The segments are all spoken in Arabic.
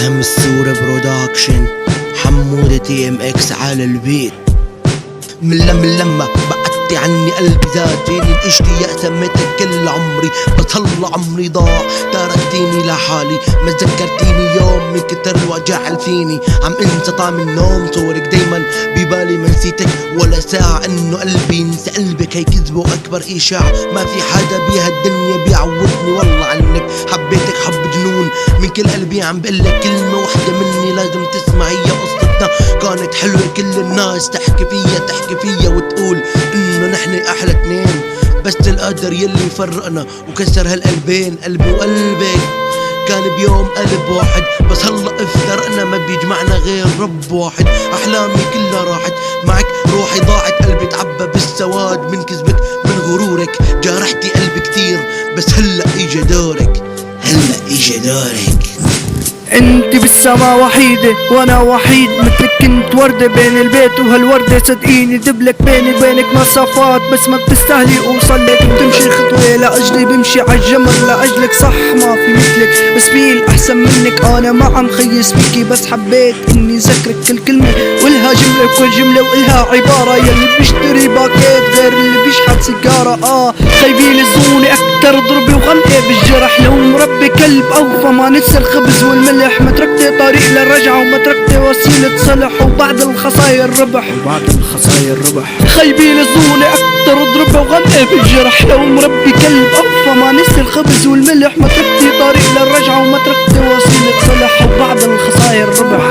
فهم الصورة برودكشن، حمودة تي ام اكس على البيت. من لما بعدتي عني قلبي زاد فيني الاشتياق، سميتك كل عمري بس هلا عمري ضاع، تركتيني لحالي ما ذكرتيني يوم من كتر الوجع فيني، عم انسى طعم النوم صورك دايما ببالي ما نسيتك ولا ساعة، انه قلبي ينسى قلبك هي كذبة واكبر اشاعة، ما في حدا بيها الدنيا بيعوضني والله عنك، حبيتك حب جنون من كل قلبي، عم بقلك كلمة وحدة مني لازم تسمعي، قصتنا كانت حلوة كل الناس تحكي فيا وتقول انه نحن احلى اتنين، بس القدر يلي فرقنا وكسر هالقلبين، قلبي وقلبك كان بيوم قلب واحد، بس هلا افترقنا ما بيجمعنا غير رب واحد، احلامي كلها راحت معك، روحي ضاعت، قلبي تعبى بالسواد من كذبك من غرورك، جرحتي قلبي كتير بس هلا اجا دورك، انت بالسما وحيدة وانا وحيد، مثلك كنت وردة بين البيت وهالوردة صدقيني دبلك بيني وبينك مسافات، بس ما بتستاهلي اوصل لك، بتمشي خطوة لاجلي بمشي عالجمر لاجلك، صح ما في مثلك بس في الاحسن منك، انا ما عم خيس فيكي بس حبيت اني ذكرك كل كلمة والها جملة وكل جملة والها عبارة، يلي بيشتري باكيت غير اللي بيشحت سيجارة، خايبين الزوني اكتر ضربي وغمقة بالجرح، لو مربي كلب اوفى ما ننسى الخبز والملح، ما تركتي طريق للرجعة وما تركتي وسيلة صلح، وبعد الخساير ربح خايبين الزوني اكتر ضربة وغمقة بالجرح، لو مربي كلب اوفى ما ننسى الخبز والملح، ما تركتي طريق للرجعة وما تركتي وسيلة صلح، وبعد الخساير ربح.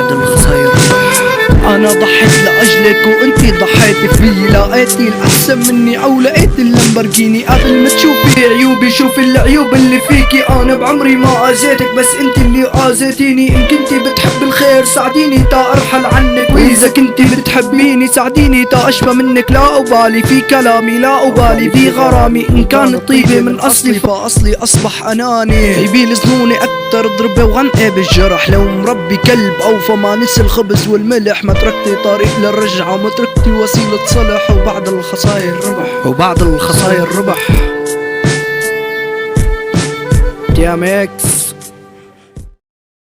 انا ضحيت لاجلك وانتي ضحيتي فيي، لقيتي الاحسن مني او لقيت اللامبرجيني، قبل ما تشوفي عيوبي شوفي العيوب اللي فيكي، انا بعمري ما اذيتك بس انتي اللي اذيتيني، ان كنتي بتحب الخير ساعديني تا ارحل عنك، واذا كنتي بتحبيني ساعديني تا اشفى منك، لا ابالي في كلامي لا ابالي في غرامي، ان كانت طيبة من اصلي فاصلي اصبح اناني، عيبي لزنوني اكتر ضربة وغنقة بالجرح، لو مربي كلب اوفى ما نسي الخبز والملح، ما تركتي طريق للرجعة وما تركتي وسيلة صلح، وبعد الخساير ربح. تي ام اكس